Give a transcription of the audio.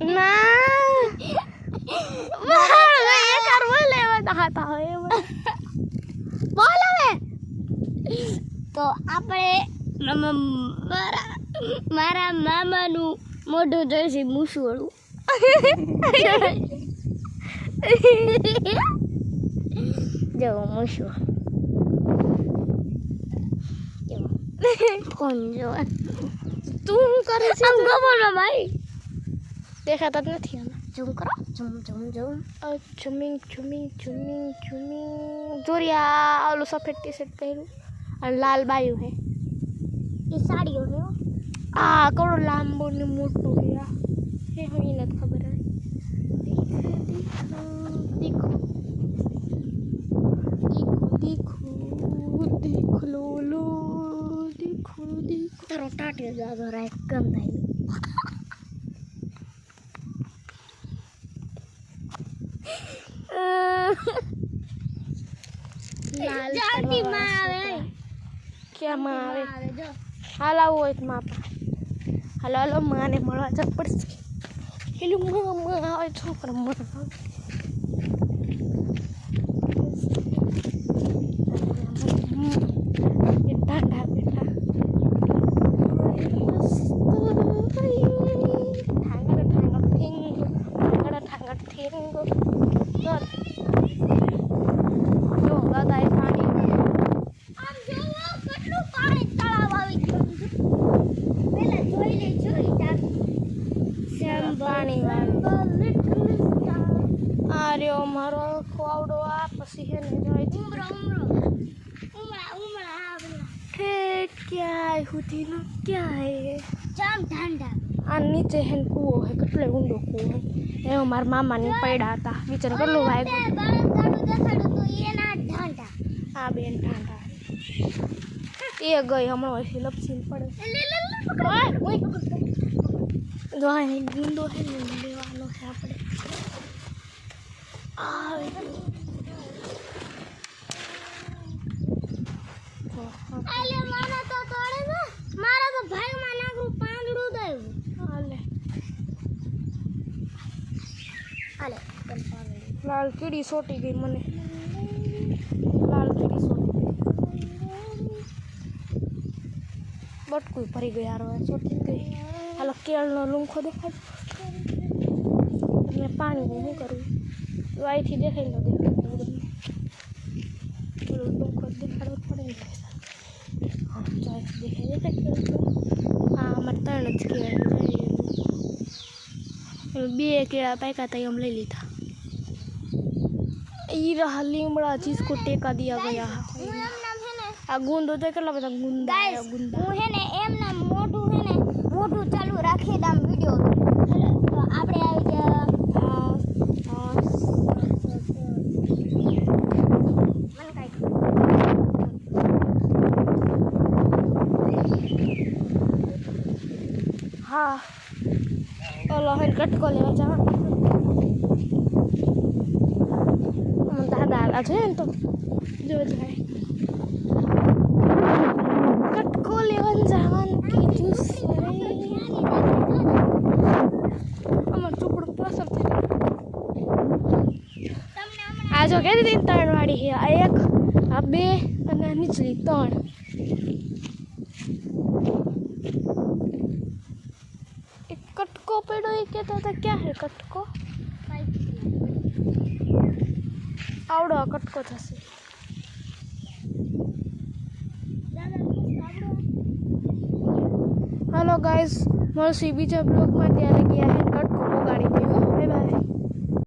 ના એ કરવો લેવા દાતા હોય બોલ હવે તો આપણે મારા મામાનું મોઢું જોઈશે મૂસોળું જો મૂસો કોણ જો તું કરે છે બોલો ભાઈ દેખાતા જ નથી આમાં ઝૂમ કરો ઝૂમ ઝૂમિંગ જોરિયા ઓલું સફેદ ટી શર્ટ પહેર્યું અને લાલ બાયું હે એ સાડીઓ હે આ કરોડો લાંબો ને મોટો હે હે હું એને ખબર હે દેખો લો દેખો તારો ટાટિયો જાજો રાખ કમ થાય જલ્દી માં આવે ક્યાં માં આવે જો હાલ આવો એક માં હાલો માને મળવા જ પડશે પેલું માં આવે છોકરા માં આર્યો મારો ખોવડો આ પછી હે ને જાય क्या है होती ना क्या है जाम ठंडा आ नीचे है कुओ है कटले ऊंडो कुओ है ए हमार मामा ने पड़ा था विचार कर लो भाई तो ये ना ठंडा आ बेन ठंडा ये गई हमरो ऐसे लपसीन पड़े ओए जो है गुंडो है ने लेवानो है આપણે आ आले मारा तो तोड़े ना मारा तो भाई माना को પાંદડું દયું આલે આલે લાલ કીડી સોટી ગઈ મને લાલ કીડી સોટી બટકું ભરી ગઈ યાર સોટી ગઈ હાલો કેળનો લૂંખો દેખાય મેં પાણી શું કરું તો અહીંથી દેખાઈ ન દેખાય લૂંખો દેખાડવો પડે ને हाँ मटन बे केड़ा पैका था हम ले ली था ये रहा लीमड़ा जिसको टेका दिया गया है आ गुंदो तो કેટલા બધા ગુંદા ગુંદા હું હે ને એમ ના મોઢું હે ને મોઢું ચાલુ રાખી દામ વિડિયો તો આપણે આવી ગયા हाँ ओलो हेन कटको लेवा जा दादा आला છે ને તો જો જાય કટકો લેવા જવાનું કીધું છે અમાર ટુકડું પાછળ છે આ જો કે દીન ત્રણ વાળી છે આ એક આ બે અને નીચલી ત્રણ कटको पेड़ो ये कहता था क्या है कटको आवड़ो कटको थसे हेलो गाइस મળશું બીજા બ્લોગમાં ત્યારે ગયા હે કટકો બગાડી દે બાય બાય